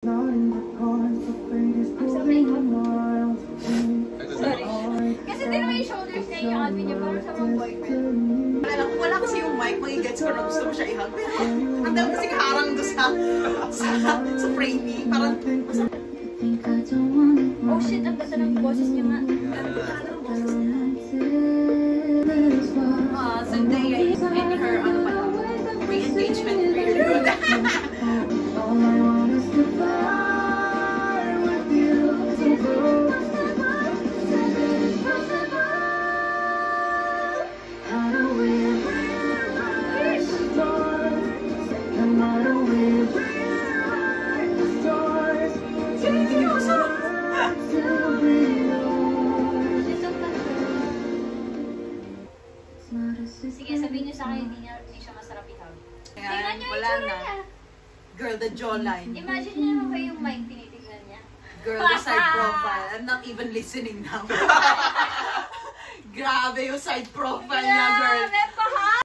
Sorry. Kasi din naman yung shoulders niya yung happy niya para sa mga boyfriend. Wala kasi yung mic, magigets ko na gusto mo siya ihag. Pero ang dami kasing harang doon sa framing. Parang Oh shit, ang ganda ng boses niya nga. Zendaya is in her, ano pala, re-engagement period. Sige, sabihin niyo sa akin, hindi siya masarap ihag. Ayan, wala na. Girl, the jawline. Imagine niyo naman kayo yung mic tinitignan niya. Girl, the side profile. I'm not even listening now. Grabe yung side profile niya, girl.